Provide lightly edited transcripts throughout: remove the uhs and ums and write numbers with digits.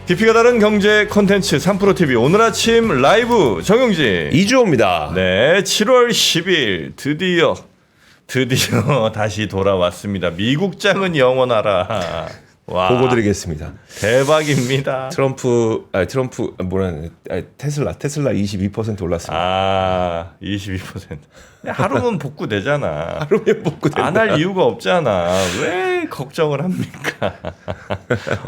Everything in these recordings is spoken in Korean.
깊이가 다른 경제 콘텐츠 3프로TV 오늘 아침 라이브 정용진 이주호입니다. 네, 7월 10일 드디어 다시 돌아왔습니다. 미국장은 영원하라. 와, 보고 드리겠습니다. 대박입니다. 테슬라 22% 올랐습니다. 아, 22%. 하루면 복구되잖아. 하루면 복구된다. 안 할 이유가 없잖아. 왜 걱정을 합니까?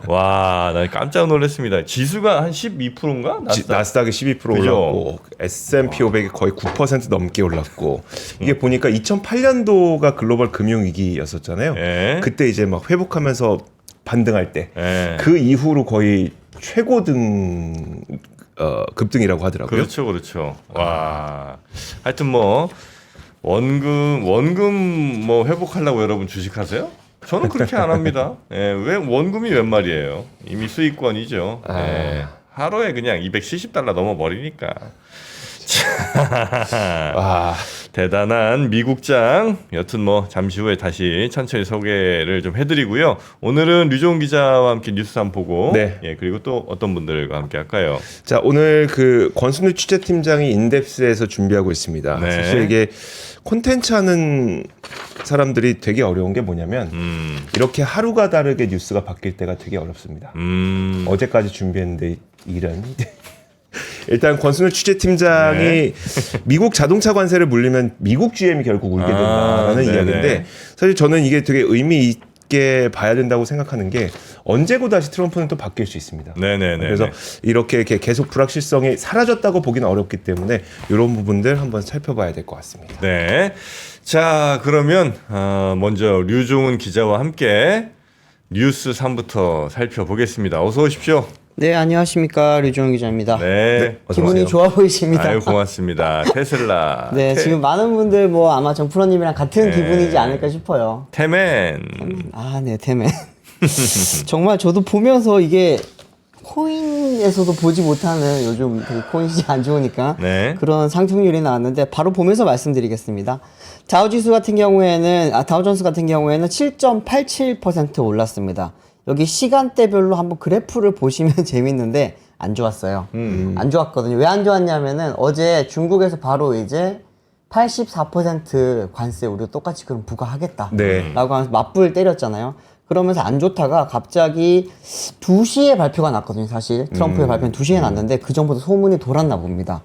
와, 나 깜짝 놀랐습니다. 지수가 한 12%인가? 나스닥이 12% 그죠? 올랐고 S&P 500이 거의 9% 넘게 올랐고 이게 보니까 2008년도가 글로벌 금융위기였었잖아요. 예. 그때 이제 막 회복하면서 반등할 때 그 예. 이후로 거의 최고등 급등이라고 하더라고요. 그렇죠. 와, 하여튼 뭐 원금 뭐 회복하려고 여러분 주식하세요? 저는 그렇게 안 합니다. 예, 왜 원금이 웬 말이에요? 이미 수익권이죠. 예, 하루에 그냥 $270 넘어버리니까. 아, 대단한 미국장. 여튼 뭐 잠시 후에 다시 천천히 소개를 좀 해드리고요. 오늘은 류종훈 기자와 함께 뉴스 한번 보고, 네. 예, 그리고 또 어떤 분들과 함께 할까요? 자, 오늘 그 권순일 취재팀장이 인덱스에서 준비하고 있습니다. 네. 사실 이게 콘텐츠 하는 사람들이 되게 어려운 게 뭐냐면 이렇게 하루가 다르게 뉴스가 바뀔 때가 되게 어렵습니다. 어제까지 준비했는데 이런 일단 권순일 취재팀장이 네. 미국 자동차 관세를 물리면 미국 GM이 결국 울게 된다는 네네. 이야기인데 사실 저는 이게 되게 의미 있게 봐야 된다고 생각하는 게 언제고 다시 트럼프는 또 바뀔 수 있습니다. 네네네. 그래서 이렇게 계속 불확실성이 사라졌다고 보기는 어렵기 때문에 이런 부분들 한번 살펴봐야 될 것 같습니다. 네. 자, 그러면 먼저 류종훈 기자와 함께 뉴스 3부터 살펴보겠습니다. 어서 오십시오. 네, 안녕하십니까. 류종훈 기자입니다. 네. 어서 기분이 오세요. 좋아 보이십니다. 아유, 고맙습니다. 테슬라. 네, 지금 많은 분들 뭐 아마 정프로님이랑 같은 네. 기분이지 않을까 싶어요. 테맨. 아, 네, 태맨. 정말 저도 보면서 이게 코인에서도 보지 못하는 요즘 되게 코인 시장 안 좋으니까 네. 그런 상승률이 나왔는데 바로 보면서 말씀드리겠습니다. 다우지수 같은 경우에는 다우존스 같은 경우에는 7.87% 올랐습니다. 여기 시간대별로 한번 그래프를 보시면 재밌는데 안 좋았어요. 안 좋았거든요. 왜 안 좋았냐면은 어제 중국에서 바로 이제 84% 관세 우리도 똑같이 그럼 부과하겠다 네. 라고 하면서 맞불 때렸잖아요. 그러면서 안 좋다가 갑자기 2시에 발표가 났거든요. 사실 트럼프의 발표는 2시에 났는데 그 전부터 소문이 돌았나 봅니다.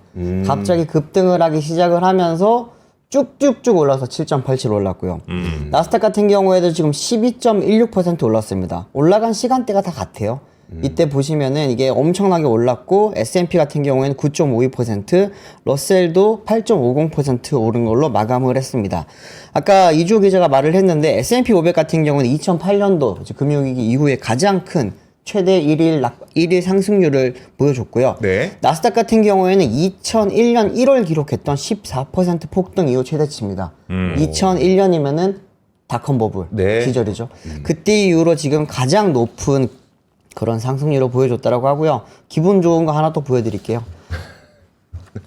갑자기 급등을 하기 시작을 하면서 쭉쭉쭉 올라서 7.87 올랐고요. 나스닥 같은 경우에도 지금 12.16% 올랐습니다. 올라간 시간대가 다 같아요. 이때 보시면은 이게 엄청나게 올랐고 S&P 같은 경우에는 9.52%, 러셀도 8.50% 오른 걸로 마감을 했습니다. 아까 이주호 기자가 말을 했는데 S&P 500 같은 경우는 2008년도 금융위기 이후에 가장 큰 최대 일일 상승률을 보여줬고요. 네. 나스닥 같은 경우에는 2001년 1월 기록했던 14% 폭등 이후 최대치입니다. 2001년이면은 닷컴 버블 네. 시절이죠. 그때 이후로 지금 가장 높은 그런 상승률을 보여줬다라고 하고요. 기분 좋은 거 하나 또 보여드릴게요.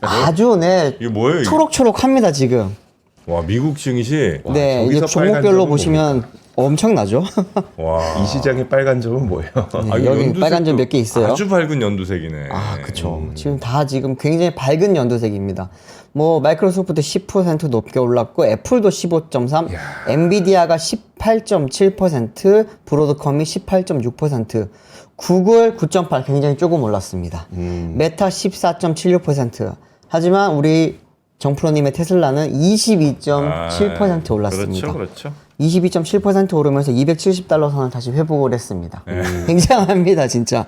아주 이게 뭐예요? 이게? 초록초록합니다 지금. 와, 미국 증시. 네, 이제 저기서 빨간 종목별로 점은 보시면 엄청나죠. 와. 이 시장의 빨간 점은 뭐예요? 아, 이거 여기 연두색도 빨간 점 몇 개 있어요. 아주 밝은 연두색이네. 아, 그쵸. 지금 다 지금 굉장히 밝은 연두색입니다. 뭐, 마이크로소프트 10% 높게 올랐고, 애플도 15.3, 엔비디아가 18.7%, 브로드컴이 18.6%, 구글 9.8, 굉장히 조금 올랐습니다. 메타 14.76%. 하지만 우리 정프로님의 테슬라는 22.7% 올랐습니다. 그렇죠. 22.7% 오르면서 $270 선을 다시 회복을 했습니다. 굉장합니다, 진짜.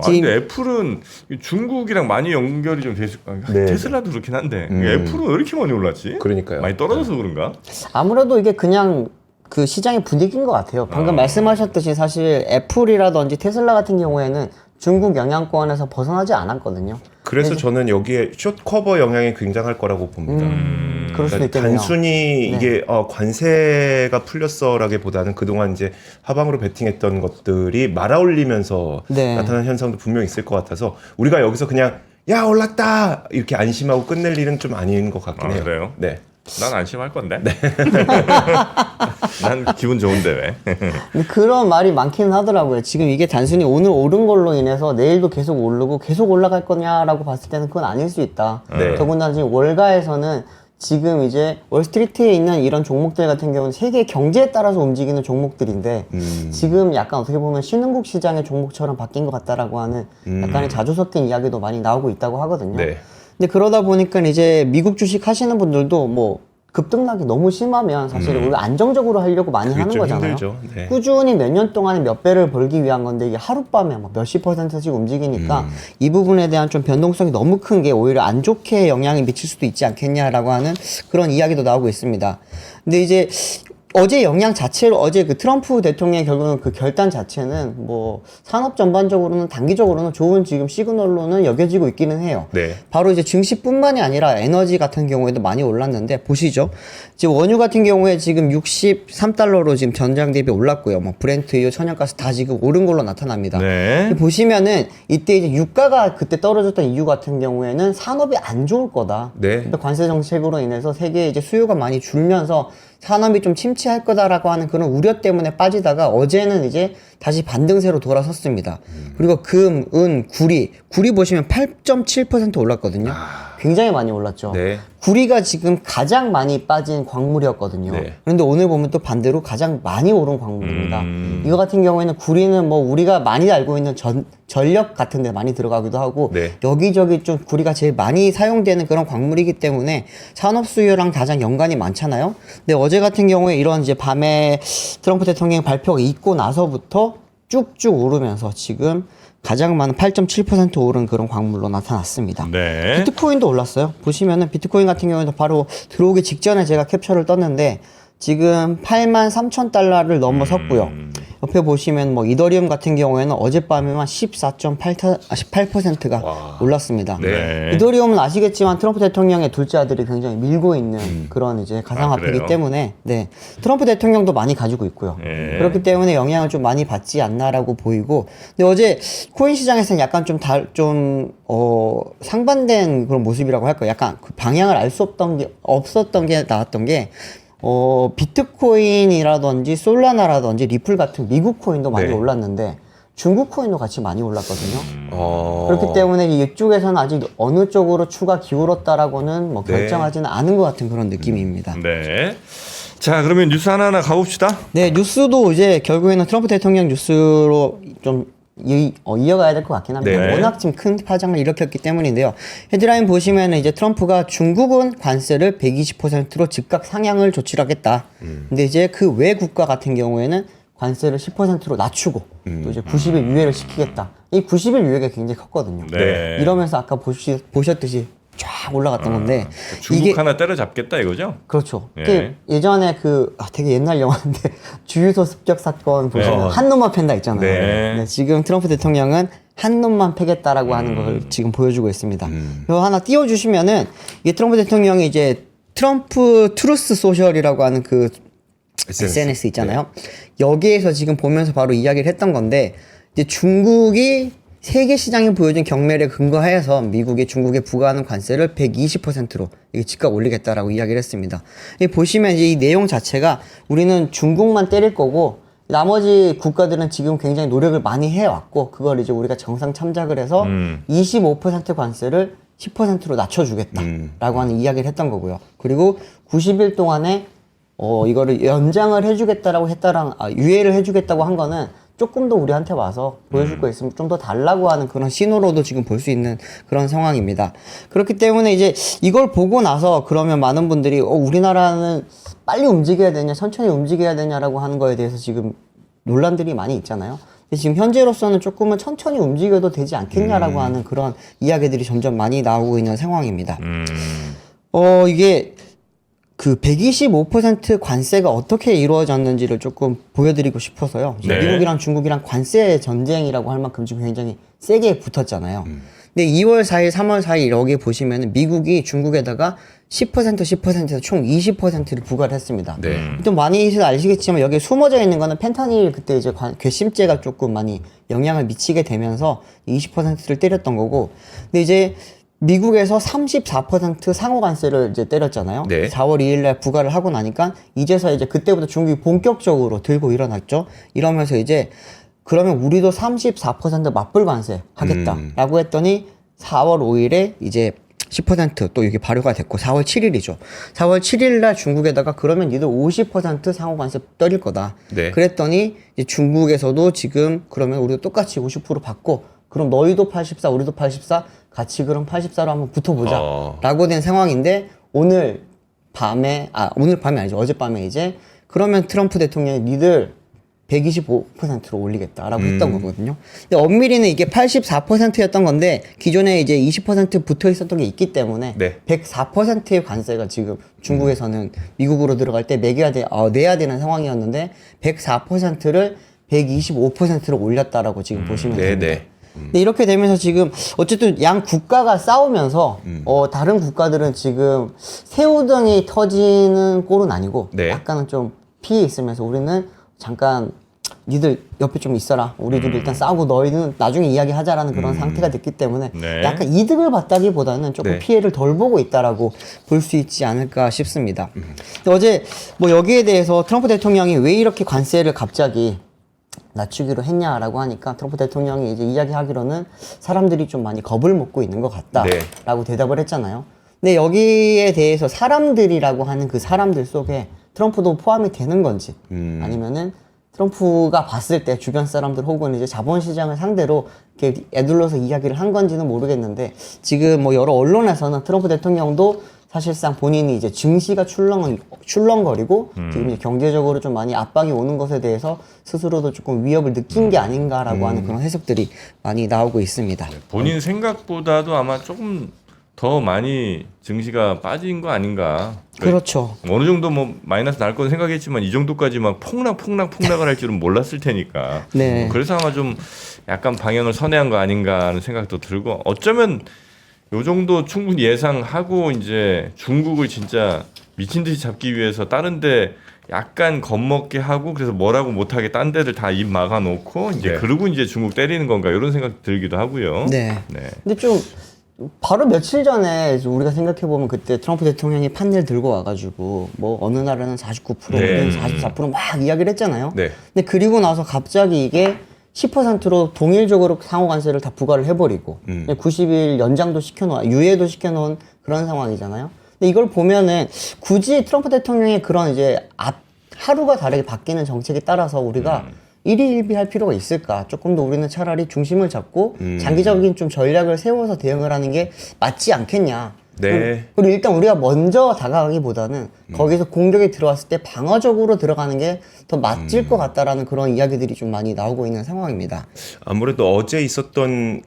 근데 애플은 중국이랑 많이 연결이 좀 돼 있을 거예요. 네. 테슬라도 그렇긴 한데 애플은 왜 이렇게 많이 올랐지? 그러니까요. 많이 떨어져서 그런가? 아무래도 이게 그냥 그 시장의 분위기인 것 같아요. 방금 말씀하셨듯이 사실 애플이라든지 테슬라 같은 경우에는 중국 영향권에서 벗어나지 않았거든요. 그래서 저는 여기에 숏커버 영향이 굉장할 거라고 봅니다. 그럴 수도 있겠네요. 단순히 이게 관세가 풀렸어라기보다는 그동안 이제 하방으로 베팅했던 것들이 말아올리면서 네. 나타난 현상도 분명히 있을 것 같아서 우리가 여기서 그냥 야 올랐다 이렇게 안심하고 끝낼 일은 좀 아닌 것 같긴 해요. 그래요? 네. 난 안심할 건데. 난 기분 좋은데 왜? 근데 그런 말이 많기는 하더라고요. 지금 이게 단순히 오늘 오른 걸로 인해서 내일도 계속 오르고 계속 올라갈 거냐라고 봤을 때는 그건 아닐 수 있다. 네. 더군다나 지금 월가에서는 지금 이제 월스트리트에 있는 이런 종목들 같은 경우는 세계 경제에 따라서 움직이는 종목들인데 지금 약간 어떻게 보면 신흥국 시장의 종목처럼 바뀐 것 같다라고 하는 약간의 자주 섞인 이야기도 많이 나오고 있다고 하거든요. 네. 근데 그러다 보니까 이제 미국 주식 하시는 분들도 뭐 급등락이 너무 심하면 사실 우리가 안정적으로 하려고 많이 그게 하는 좀 거잖아요. 힘들죠. 네. 꾸준히 몇 년 동안에 몇 배를 벌기 위한 건데 이게 하룻밤에 막 몇십 %씩 움직이니까 이 부분에 대한 좀 변동성이 너무 큰 게 오히려 안 좋게 영향이 미칠 수도 있지 않겠냐라고 하는 그런 이야기도 나오고 있습니다. 근데 이제 어제 영향 자체로 어제 그 트럼프 대통령의 결국은 그 결단 자체는 뭐 산업 전반적으로는 단기적으로는 좋은 지금 시그널로는 여겨지고 있기는 해요. 네. 바로 이제 증시뿐만이 아니라 에너지 같은 경우에도 많이 올랐는데 보시죠. 지금 원유 같은 경우에 지금 63달러로 지금 전장 대비 올랐고요. 뭐 브렌트유, 천연가스 다 지금 오른 걸로 나타납니다. 네. 보시면은 이때 이제 유가가 그때 떨어졌던 이유 같은 경우에는 산업이 안 좋을 거다. 네. 그러니까 관세 정책으로 인해서 세계에 이제 수요가 많이 줄면서 산업이 좀 침체할 거다라고 하는 그런 우려 때문에 빠지다가 어제는 이제 다시 반등세로 돌아섰습니다. 그리고 금, 은, 구리 보시면 8.7% 올랐거든요. 굉장히 많이 올랐죠. 네. 구리가 지금 가장 많이 빠진 광물이었거든요. 네. 그런데 오늘 보면 또 반대로 가장 많이 오른 광물입니다. 이거 같은 경우에는 구리는 뭐 우리가 많이 알고 있는 전력 같은 데 많이 들어가기도 하고 네. 여기저기 좀 구리가 제일 많이 사용되는 그런 광물이기 때문에 산업 수요랑 가장 연관이 많잖아요. 근데 어제 같은 경우에 이런 이제 밤에 트럼프 대통령 발표가 있고 나서부터 쭉쭉 오르면서 지금 가장 많은 8.7% 오른 그런 광물로 나타났습니다. 네. 비트코인도 올랐어요. 보시면은 비트코인 같은 경우에는 바로 들어오기 직전에 제가 캡처를 떴는데 지금 83,000달러를 넘어섰고요. 옆에 보시면 뭐 이더리움 같은 경우에는 어젯밤에만 18%가 올랐습니다. 네. 이더리움은 아시겠지만 트럼프 대통령의 둘째 아들이 굉장히 밀고 있는 그런 이제 가상화폐이기 그래요? 때문에 네. 트럼프 대통령도 많이 가지고 있고요. 네. 그렇기 때문에 영향을 좀 많이 받지 않나라고 보이고 근데 어제 코인 시장에서는 약간 상반된 그런 모습이라고 할까요? 약간 그 방향을 알 수 없었던 게 나왔던 게 비트코인이라든지 솔라나라든지 리플 같은 미국 코인도 많이 네. 올랐는데 중국 코인도 같이 많이 올랐거든요. 어... 그렇기 때문에 이쪽에서는 아직 어느 쪽으로 추가 기울었다라고는 뭐 네. 결정하지는 않은 것 같은 그런 느낌입니다. 네. 자, 그러면 뉴스 하나하나 가봅시다. 네, 뉴스도 이제 결국에는 트럼프 대통령 뉴스로 좀 이어가야 될 것 같긴 합니다. 네. 워낙 지금 큰 파장을 일으켰기 때문인데요. 헤드라인 보시면 이제 트럼프가 중국은 관세를 120%로 즉각 상향을 조치를 하겠다. 근데 이제 그 외 국가 같은 경우에는 관세를 10%로 낮추고 또 이제 90일 유예를 시키겠다. 이 90일 유예가 굉장히 컸거든요. 네. 이러면서 아까 보셨듯이 쫙 올라갔던 건데 중국 이게 하나 때려잡겠다 이거죠? 그렇죠. 예. 예전에 되게 옛날 영화인데 주유소 습격 사건 보시면 한 놈만 팬다 있잖아요. 네. 네, 지금 트럼프 대통령은 한 놈만 패겠다라고 하는 걸 지금 보여주고 있습니다. 이거 하나 띄워주시면은 이게 트럼프 대통령이 이제 트럼프 트루스 소셜이라고 하는 그 SNS 있잖아요. 여기에서 지금 보면서 바로 이야기를 했던 건데 이제 중국이 세계 시장이 보여준 경매를 근거해서 미국이 중국에 부과하는 관세를 120%로 이게 즉각 올리겠다라고 이야기를 했습니다. 보시면 이제 이 내용 자체가 우리는 중국만 때릴 거고 나머지 국가들은 지금 굉장히 노력을 많이 해왔고 그걸 이제 우리가 정상 참작을 해서 25% 관세를 10%로 낮춰주겠다라고 하는 이야기를 했던 거고요. 그리고 90일 동안에 이거를 연장을 유예를 해주겠다고 한 거는 조금 더 우리한테 와서 보여줄 거 있으면 좀 더 달라고 하는 그런 신호로도 지금 볼 수 있는 그런 상황입니다. 그렇기 때문에 이제 이걸 보고 나서 그러면 많은 분들이 우리나라는 빨리 움직여야 되냐, 천천히 움직여야 되냐라고 하는 거에 대해서 지금 논란들이 많이 있잖아요. 근데 지금 현재로서는 조금은 천천히 움직여도 되지 않겠냐라고 하는 그런 이야기들이 점점 많이 나오고 있는 상황입니다. 이게 그 125% 관세가 어떻게 이루어졌는지를 조금 보여드리고 싶어서요. 네. 미국이랑 중국이랑 관세 전쟁이라고 할 만큼 지금 굉장히 세게 붙었잖아요. 근데 2월 4일, 3월 4일 여기 보시면 미국이 중국에다가 10%에서 총 20%를 부과를 했습니다. 네. 또 많이들 아시겠지만 여기에 숨어져 있는 거는 펜타닐 그때 이제 괘씸죄가 조금 많이 영향을 미치게 되면서 20%를 때렸던 거고 근데 이제 미국에서 34% 상호 관세를 이제 때렸잖아요. 네. 4월 2일 날 부과를 하고 나니까 이제서 이제 그때부터 중국이 본격적으로 들고 일어났죠. 이러면서 이제 그러면 우리도 34% 맞불 관세 하겠다라고 했더니 4월 5일에 이제 10% 또 이게 발효가 됐고 4월 7일이죠. 4월 7일 날 중국에다가 그러면 니들 50% 상호 관세 때릴 거다. 네. 그랬더니 이제 중국에서도 지금 그러면 우리도 똑같이 50% 받고 그럼 너희도 84, 우리도 84 같이 그럼 84로 한번 붙어보자 라고 된 상황인데 오늘 밤에 아니죠. 어젯밤에 이제 그러면 트럼프 대통령이 니들 125%로 올리겠다라고 했던 거거든요. 근데 엄밀히는 이게 84%였던 건데 기존에 이제 20% 붙어 있었던 게 있기 때문에 네. 104%의 관세가 지금 중국에서는 미국으로 들어갈 때 내야 되는 상황이었는데 104%를 125%로 올렸다라고 지금 보시면 네, 됩니다. 네. 근데 이렇게 되면서 지금 어쨌든 양 국가가 싸우면서 다른 국가들은 지금 새우등이 터지는 꼴은 아니고 네. 약간은 좀 피해 있으면서 우리는 잠깐 니들 옆에 좀 있어라. 우리들 일단 싸우고 너희는 나중에 이야기하자라는 그런 상태가 됐기 때문에 네. 약간 이득을 봤다기보다는 조금 네. 피해를 덜 보고 있다라고 볼 수 있지 않을까 싶습니다. 근데 어제 뭐 여기에 대해서 트럼프 대통령이 왜 이렇게 관세를 갑자기 낮추기로 했냐라고 하니까 트럼프 대통령이 이제 이야기하기로는 사람들이 좀 많이 겁을 먹고 있는 것 같다라고 대답을 했잖아요. 근데 여기에 대해서 사람들이라고 하는 그 사람들 속에 트럼프도 포함이 되는 건지 아니면은 트럼프가 봤을 때 주변 사람들 혹은 이제 자본시장을 상대로 이렇게 애둘러서 이야기를 한 건지는 모르겠는데 지금 뭐 여러 언론에서는 트럼프 대통령도 사실상 본인이 이제 증시가 출렁거리고 지금 이제 경제적으로 좀 많이 압박이 오는 것에 대해서 스스로도 조금 위협을 느낀 게 아닌가라고 하는 그런 해석들이 많이 나오고 있습니다. 본인 생각보다도 아마 조금 더 많이 증시가 빠진 거 아닌가. 그렇죠. 어느 정도 뭐 마이너스 날 건 생각했지만 이 정도까지 막 폭락을 할 줄은 몰랐을 테니까. 네. 그래서 아마 좀 약간 방향을 선회한 거 아닌가 하는 생각도 들고 어쩌면 요 정도 충분히 예상하고 이제 중국을 진짜 미친 듯이 잡기 위해서 다른데 약간 겁먹게 하고 그래서 뭐라고 못하게 딴 데를 다 입 막아놓고 이제 네. 그러고 이제 중국 때리는 건가 이런 생각 들기도 하고요. 네. 네. 근데 좀 바로 며칠 전에 우리가 생각해 보면 그때 트럼프 대통령이 판넬 들고 와가지고 뭐 어느 날에는 49%, 네. 44%막 이야기를 했잖아요. 네. 근데 그리고 나서 갑자기 이게 10%로 동일적으로 상호 관세를 다 부과를 해버리고 90일 연장도 시켜놓은 유예도 시켜놓은 그런 상황이잖아요. 근데 이걸 보면은 굳이 트럼프 대통령의 그런 이제 하루가 다르게 바뀌는 정책에 따라서 우리가 일희일비할 필요가 있을까? 조금 더 우리는 차라리 중심을 잡고 장기적인 좀 전략을 세워서 대응을 하는 게 맞지 않겠냐. 네. 그리고 일단 우리가 먼저 다가가기보다는 거기서 공격이 들어왔을 때 방어적으로 들어가는 게 더 맞을 것 같다라는 그런 이야기들이 좀 많이 나오고 있는 상황입니다. 아무래도 어제 있었던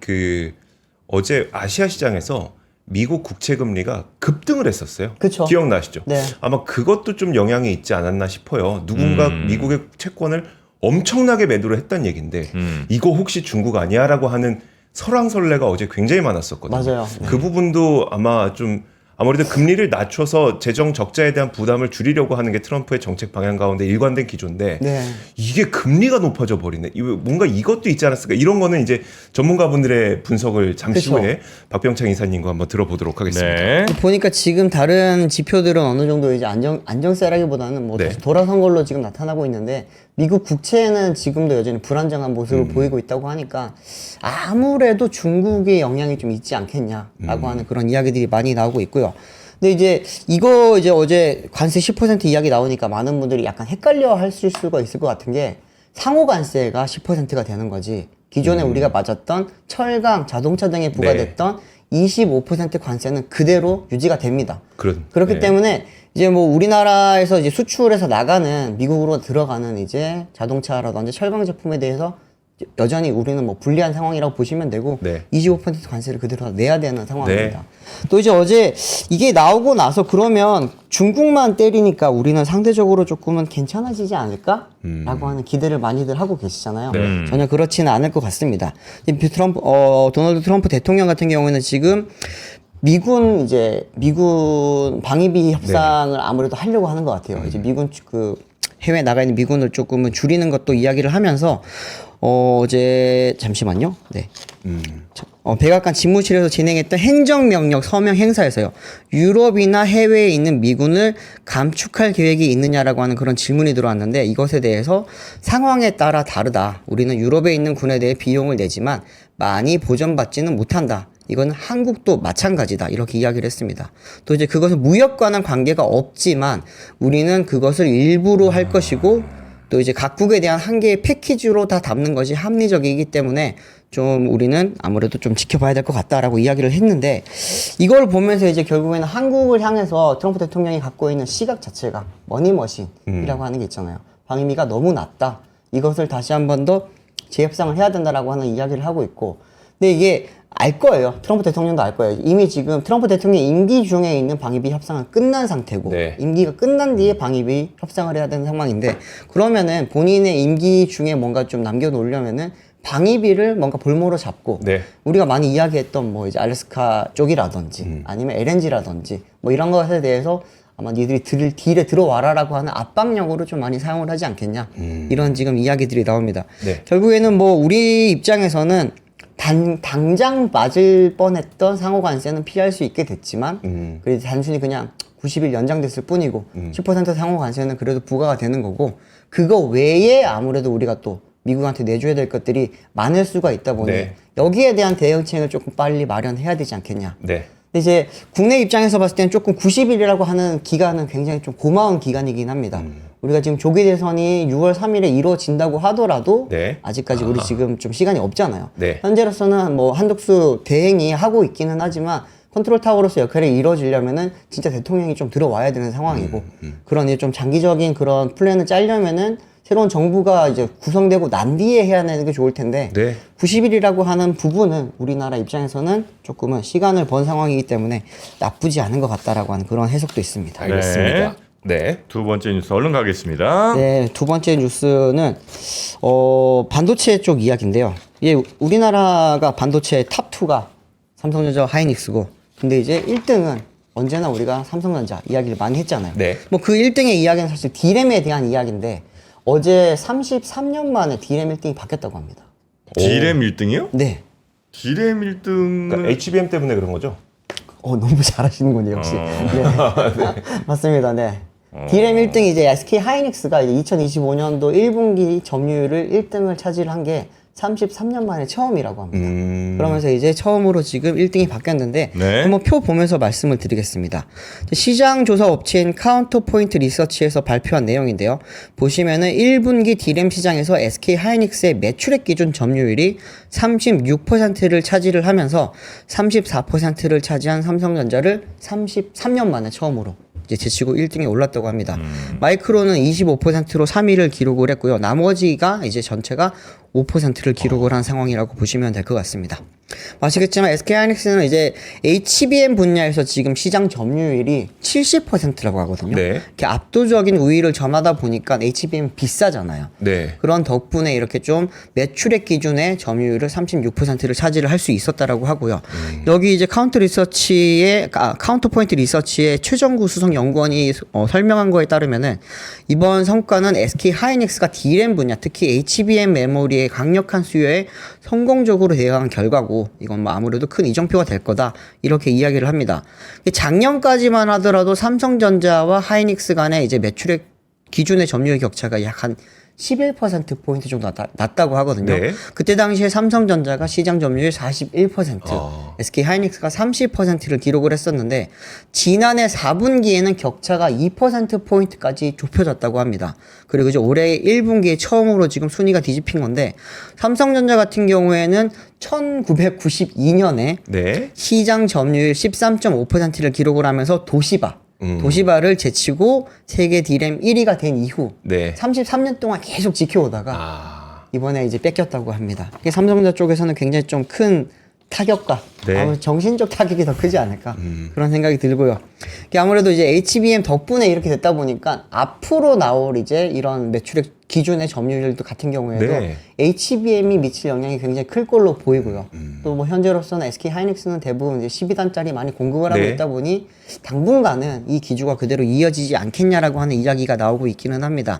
어제 아시아 시장에서 미국 국채 금리가 급등을 했었어요. 그쵸. 기억나시죠? 네. 아마 그것도 좀 영향이 있지 않았나 싶어요. 누군가 미국의 채권을 엄청나게 매도를 했다는 얘기인데 이거 혹시 중국 아니야라고 하는 설왕설래가 어제 굉장히 많았었거든요. 맞아요. 네. 그 부분도 아마 좀 아무래도 금리를 낮춰서 재정 적자에 대한 부담을 줄이려고 하는 게 트럼프의 정책 방향 가운데 일관된 기조인데 네. 이게 금리가 높아져 버리네. 뭔가 이것도 있지 않았을까? 이런 거는 이제 전문가분들의 분석을 잠시 그쵸. 후에 박병창 이사님과 한번 들어보도록 하겠습니다. 네. 보니까 지금 다른 지표들은 어느 정도 이제 안정세라기보다는 뭐 네. 돌아선 걸로 지금 나타나고 있는데 미국 국채는 지금도 여전히 불안정한 모습을 보이고 있다고 하니까 아무래도 중국의 영향이 좀 있지 않겠냐라고 하는 그런 이야기들이 많이 나오고 있고요. 근데 이제 이거 이제 어제 관세 10% 이야기 나오니까 많은 분들이 약간 헷갈려 하실 수가 있을 것 같은 게 상호 관세가 10%가 되는 거지 기존에 우리가 맞았던 철강, 자동차 등에 부과됐던 25% 관세는 그대로 유지가 됩니다. 그렇기 네. 때문에 이제 뭐 우리나라에서 이제 수출해서 나가는 미국으로 들어가는 이제 자동차라든지 철강 제품에 대해서 여전히 우리는 뭐 불리한 상황이라고 보시면 되고 네. 25% 관세를 그대로 내야 되는 상황입니다. 또 이제 어제 이게 나오고 나서 그러면 중국만 때리니까 우리는 상대적으로 조금은 괜찮아지지 않을까? 라고 하는 기대를 많이들 하고 계시잖아요. 네. 전혀 그렇지는 않을 것 같습니다. 도널드 트럼프 대통령 같은 경우에는 지금 미군 방위비 협상을 아무래도 하려고 하는 것 같아요. 이제 미군 그 해외 나가 있는 미군을 조금은 줄이는 것도 이야기를 하면서 어제 잠시만요. 네. 백악관 집무실에서 진행했던 행정명령 서명 행사에서요. 유럽이나 해외에 있는 미군을 감축할 계획이 있느냐라고 하는 그런 질문이 들어왔는데 이것에 대해서 상황에 따라 다르다. 우리는 유럽에 있는 군에 대해 비용을 내지만 많이 보전받지는 못한다. 이건 한국도 마찬가지다. 이렇게 이야기를 했습니다. 또 이제 그것은 무역과는 관계가 없지만 우리는 그것을 일부러 할 것이고 또 이제 각국에 대한 한 개의 패키지로 다 담는 것이 합리적이기 때문에 좀 우리는 아무래도 좀 지켜봐야 될 것 같다라고 이야기를 했는데 이걸 보면서 이제 결국에는 한국을 향해서 트럼프 대통령이 갖고 있는 시각 자체가 머니머신이라고 하는 게 있잖아요. 방위비가 너무 낮다. 이것을 다시 한 번 더 재협상을 해야 된다라고 하는 이야기를 하고 있고 근데 이게 알 거예요. 트럼프 대통령도 알 거예요. 이미 지금 트럼프 대통령 임기 중에 있는 방위비 협상은 끝난 상태고 네. 임기가 끝난 뒤에 방위비 협상을 해야 되는 상황인데 그러면은 본인의 임기 중에 뭔가 좀 남겨놓으려면은 방위비를 뭔가 볼모로 잡고 네. 우리가 많이 이야기했던 뭐 이제 알래스카 쪽이라든지 아니면 LNG라든지 뭐 이런 것에 대해서 아마 니들이 딜에 들어와라라고 하는 압박력으로 좀 많이 사용을 하지 않겠냐 이런 지금 이야기들이 나옵니다. 네. 결국에는 뭐 우리 입장에서는 당장 맞을 뻔했던 상호 관세는 피할 수 있게 됐지만 그래도 단순히 그냥 90일 연장됐을 뿐이고 10% 상호 관세는 그래도 부과가 되는 거고 그거 외에 아무래도 우리가 또 미국한테 내줘야 될 것들이 많을 수가 있다 보니 네. 여기에 대한 대응책을 조금 빨리 마련해야 되지 않겠냐. 네. 근데 이제 국내 입장에서 봤을 때는 조금 90일이라고 하는 기간은 굉장히 좀 고마운 기간이긴 합니다. 우리가 지금 조기 대선이 6월 3일에 이루어진다고 하더라도 네. 아직까지 우리 지금 좀 시간이 없잖아요. 네. 현재로서는 뭐 한독수 대행이 하고 있기는 하지만 컨트롤 타워로서 역할이 이루어지려면은 진짜 대통령이 좀 들어와야 되는 상황이고 그런 이제 좀 장기적인 그런 플랜을 짜려면은 새로운 정부가 이제 구성되고 난 뒤에 해야 되는 게 좋을 텐데 네. 90일이라고 하는 부분은 우리나라 입장에서는 조금은 시간을 번 상황이기 때문에 나쁘지 않은 것 같다라고 하는 그런 해석도 있습니다. 알겠습니다. 네. 두 번째 뉴스 얼른 가겠습니다. 네, 두 번째 뉴스는 반도체 쪽 이야기인데요. 예, 우리나라가 반도체 탑2가 삼성전자 하이닉스고 근데 이제 1등은 언제나 우리가 삼성전자 이야기를 많이 했잖아요. 네. 뭐 그 1등의 이야기는 사실 D램에 대한 이야기인데 어제 33년 만에 D램 1등이 바뀌었다고 합니다. D램 1등이요? 네. D램 1등은 그러니까 HBM 때문에 그런 거죠? 너무 잘하시는군요, 역시. 네. 맞습니다, 네. D램 1등이 이제 SK 하이닉스가 이제 2025년도 1분기 점유율을 1등을 차지한 게 33년 만에 처음이라고 합니다. 그러면서 이제 처음으로 지금 1등이 바뀌었는데 네. 한번 표 보면서 말씀을 드리겠습니다. 시장 조사 업체인 카운터포인트 리서치에서 발표한 내용인데요. 보시면은 1분기 D램 시장에서 SK 하이닉스의 매출액 기준 점유율이 36%를 차지를 하면서 34%를 차지한 삼성전자를 33년 만에 처음으로 이제 제치고 1등에 올랐다고 합니다. 마이크론은 25%로 3위를 기록을 했고요. 나머지가 이제 전체가 5%를 기록을 한 상황이라고 보시면 될 것 같습니다. 아시겠지만 SK하이닉스는 이제 HBM 분야에서 지금 시장 점유율이 70%라고 하거든요. 네. 이렇게 압도적인 우위를 점하다 보니까 HBM 비싸잖아요. 네. 그런 덕분에 이렇게 좀 매출액 기준의 점유율을 36%를 차지를 할 수 있었다라고 하고요. 여기 이제 카운터 포인트 리서치의 최정구 수석 연구원이 설명한 거에 따르면은 이번 성과는 SK 하이닉스가 D램 분야, 특히 HBM 메모리의 강력한 수요에 성공적으로 대응한 결과고 이건 뭐 아무래도 큰 이정표가 될 거다 이렇게 이야기를 합니다. 작년까지만 하더라도 삼성전자와 하이닉스 간의 이제 매출액 기준의 점유율 격차가 약 한 11%포인트 정도 낮다고 하거든요. 네. 그때 당시에 삼성전자가 시장 점유율 41%, SK 하이닉스가 30%를 기록을 했었는데 지난해 4분기에는 격차가 2%포인트까지 좁혀졌다고 합니다. 그리고 이제 올해 1분기에 처음으로 지금 순위가 뒤집힌 건데 삼성전자 같은 경우에는 1992년에 네. 시장 점유율 13.5%를 기록을 하면서 도시바를 제치고 세계 D램 1위가 된 이후 네. 33년 동안 계속 지켜오다가 이번에 이제 뺏겼다고 합니다. 이게 삼성전자 쪽에서는 굉장히 좀 큰 타격과 네. 아무래도 정신적 타격이 더 크지 않을까 그런 생각이 들고요. 이게 아무래도 이제 HBM 덕분에 이렇게 됐다 보니까 앞으로 나올 이제 이런 매출액 기존의 점유율도 같은 경우에도 네. HBM이 미칠 영향이 굉장히 클 걸로 보이고요. 또 뭐 현재로서는 SK 하이닉스는 대부분 이제 12단짜리 많이 공급을 하고 네. 있다 보니 당분간은 이 기조가 그대로 이어지지 않겠냐라고 하는 이야기가 나오고 있기는 합니다.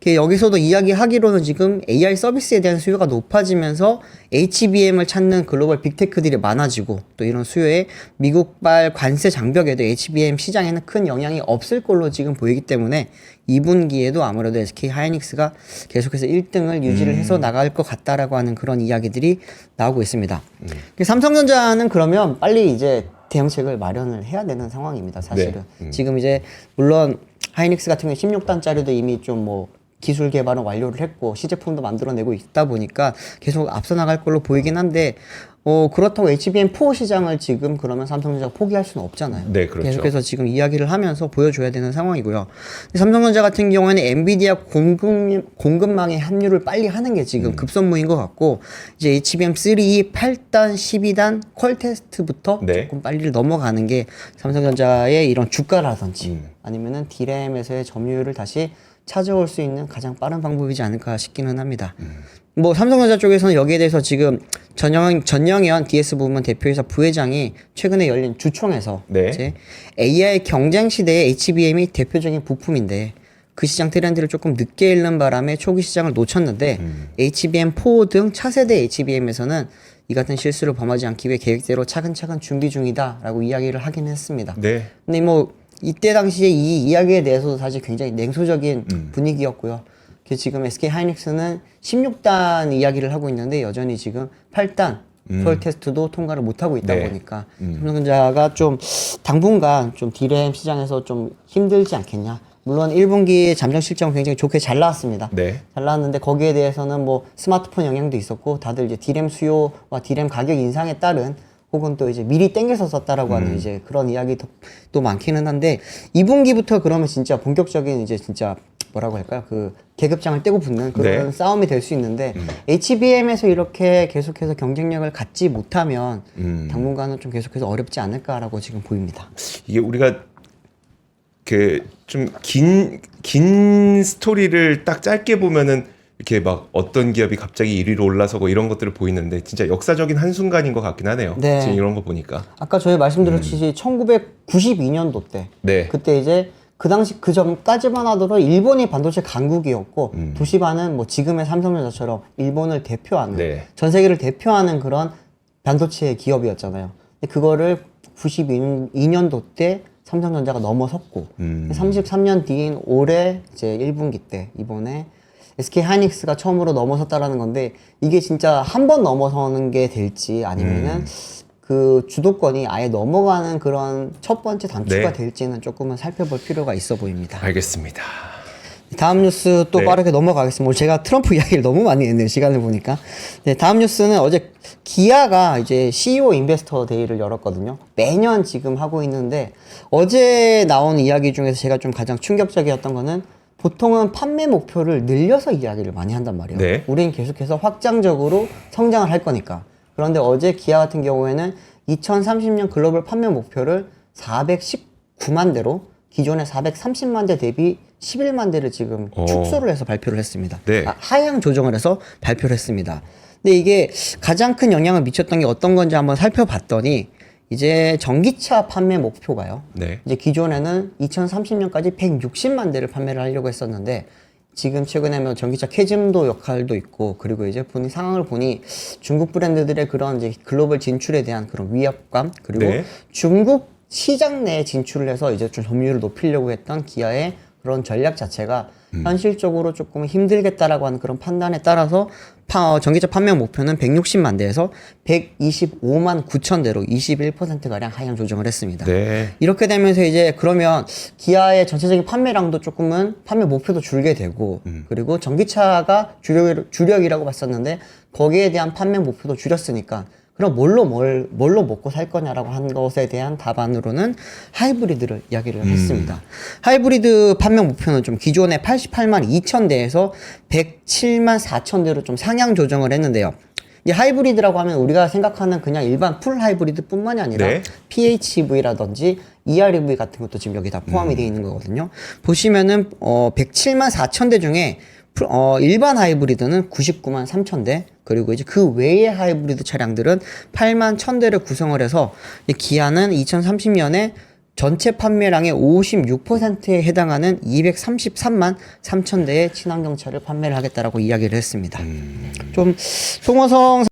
여기서도 이야기하기로는 지금 AI 서비스에 대한 수요가 높아지면서 HBM을 찾는 글로벌 빅테크들이 많아지고 또 이런 수요에 미국발 관세 장벽에도 HBM 시장에는 큰 영향이 없을 걸로 지금 보이기 때문에 2분기에도 아무래도 SK 하이닉스가 계속해서 1등을 유지를 해서 나갈 것 같다라고 하는 그런 이야기들이 나오고 있습니다. 삼성전자는 그러면 빨리 이제 대응책을 마련을 해야 되는 상황입니다. 사실은. 지금 이제 물론 하이닉스 같은 경우에 16단짜리도 이미 좀 뭐 기술 개발은 완료를 했고 시제품도 만들어내고 있다 보니까 계속 앞서 나갈 걸로 보이긴 한데 그렇다고 HBM4 시장을 지금 그러면 삼성전자가 포기할 수는 없잖아요. 네, 그렇죠. 계속해서 지금 이야기를 하면서 보여줘야 되는 상황이고요. 삼성전자 같은 경우에는 엔비디아 공급망의 합류를 빨리 하는 게 지금 급선무인 것 같고 이제 HBM3 8단, 12단 퀄 테스트부터 네. 조금 빨리 넘어가는 게 삼성전자의 이런 주가라든지 아니면은 D램에서의 점유율을 다시 찾아올 수 있는 가장 빠른 방법이지 않을까 싶기는 합니다. 뭐 삼성전자 쪽에서는 여기에 대해서 지금 전영현 DS 부문 대표이사 부회장이 최근에 열린 주총에서 네. 이제 AI 경쟁 시대의 HBM이 대표적인 부품인데 그 시장 트렌드를 조금 늦게 읽는 바람에 초기 시장을 놓쳤는데 HBM4 등 차세대 HBM에서는 이 같은 실수를 범하지 않기 위해 계획대로 차근차근 준비 중이다라고 이야기를 하긴 했습니다. 네. 근데 뭐 이때 당시에 이 이야기에 대해서도 사실 굉장히 냉소적인 분위기였고요. 지금 SK 하이닉스는 16단 이야기를 하고 있는데 여전히 지금 8단 퀄 테스트도 통과를 못하고 있다 네. 보니까 삼성전자가 좀 당분간 좀 D램 시장에서 좀 힘들지 않겠냐. 물론 1분기 잠정 실적은 굉장히 좋게 잘 나왔습니다. 네. 잘 나왔는데 거기에 대해서는 뭐 스마트폰 영향도 있었고 다들 이제 D램 수요와 D램 가격 인상에 따른 혹은 또 이제 미리 땡겨서 썼다라고 하는 이제 그런 이야기도 또 많기는 한데 2분기부터 그러면 진짜 본격적인 이제 진짜 뭐라고 할까요? 그 계급장을 떼고 붙는 그런 네. 싸움이 될 수 있는데 HBM에서 이렇게 계속해서 경쟁력을 갖지 못하면 당분간은 좀 계속해서 어렵지 않을까라고 지금 보입니다. 이게 우리가 그 좀 긴 스토리를 딱 짧게 보면은 이렇게 막 어떤 기업이 갑자기 1위로 올라서고 이런 것들을 보이는데 진짜 역사적인 한순간인 것 같긴 하네요. 네. 지금 이런 거 보니까. 아까 저희 말씀드렸듯이 1992년도 때 네. 그때 이제 그 당시 그 전까지만 하더라도 일본이 반도체 강국이었고 도시바는 뭐 지금의 삼성전자처럼 일본을 대표하는 네. 전 세계를 대표하는 그런 반도체 기업이었잖아요. 근데 그거를 92년도 때 삼성전자가 넘어섰고 33년 뒤인 올해 이제 1분기 때 이번에 SK 하이닉스가 처음으로 넘어섰다라는 건데 이게 진짜 한 번 넘어서는 게 될지 아니면은 그 주도권이 아예 넘어가는 그런 첫 번째 단추가 네. 될지는 조금은 살펴볼 필요가 있어 보입니다. 알겠습니다. 다음 뉴스 또 네. 빠르게 넘어가겠습니다. 오늘 제가 트럼프 이야기를 너무 많이 했네요. 시간을 보니까. 네, 다음 뉴스는 어제 기아가 이제 CEO 인베스터 데이를 열었거든요. 매년 지금 하고 있는데 어제 나온 이야기 중에서 제가 좀 가장 충격적이었던 거는 보통은 판매 목표를 늘려서 이야기를 많이 한단 말이에요. 네. 우리는 계속해서 확장적으로 성장을 할 거니까. 그런데 어제 기아 같은 경우에는 2030년 글로벌 판매 목표를 419만 대로 기존의 430만 대 대비 11만 대를 지금 축소를 해서 발표를 했습니다. 네. 하향 조정을 해서 발표를 했습니다. 근데 이게 가장 큰 영향을 미쳤던 게 어떤 건지 한번 살펴봤더니 이제 전기차 판매 목표가요. 네. 이제 기존에는 2030년까지 160만 대를 판매를 하려고 했었는데 지금 최근에 뭐 전기차 캐즘도 역할도 있고 그리고 이제 보니 상황을 보니 중국 브랜드들의 그런 이제 글로벌 진출에 대한 그런 위협감 그리고 네. 중국 시장 내에 진출을 해서 이제 좀 점유율을 높이려고 했던 기아의 그런 전략 자체가 현실적으로 조금 힘들겠다라고 하는 그런 판단에 따라서 전기차 판매 목표는 160만 대에서 125만 9천 대로 21%가량 하향 조정을 했습니다. 네. 이렇게 되면서 이제 그러면 기아의 전체적인 판매량도 조금은 판매 목표도 줄게 되고 그리고 전기차가 주력이라고 봤었는데 거기에 대한 판매 목표도 줄였으니까 그럼 뭘로 먹고 살 거냐라고 한 것에 대한 답안으로는 하이브리드를 이야기를 했습니다. 하이브리드 판매 목표는 좀 기존의 88만 2천 대에서 107만 4천 대로 좀 상향 조정을 했는데요. 이 하이브리드라고 하면 우리가 생각하는 그냥 일반 풀 하이브리드뿐만이 아니라 네. PHEV라든지 EREV 같은 것도 지금 여기 다 포함이 되어 있는 거거든요. 보시면은 107만 4천 대 중에 일반 하이브리드는 99만 3천 대, 그리고 이제 그 외의 하이브리드 차량들은 8만 1,000대를 구성을 해서 기아는 2030년에 전체 판매량의 56%에 해당하는 233만 3천 대의 친환경차를 판매를 하겠다라고 이야기를 했습니다. 좀 송호성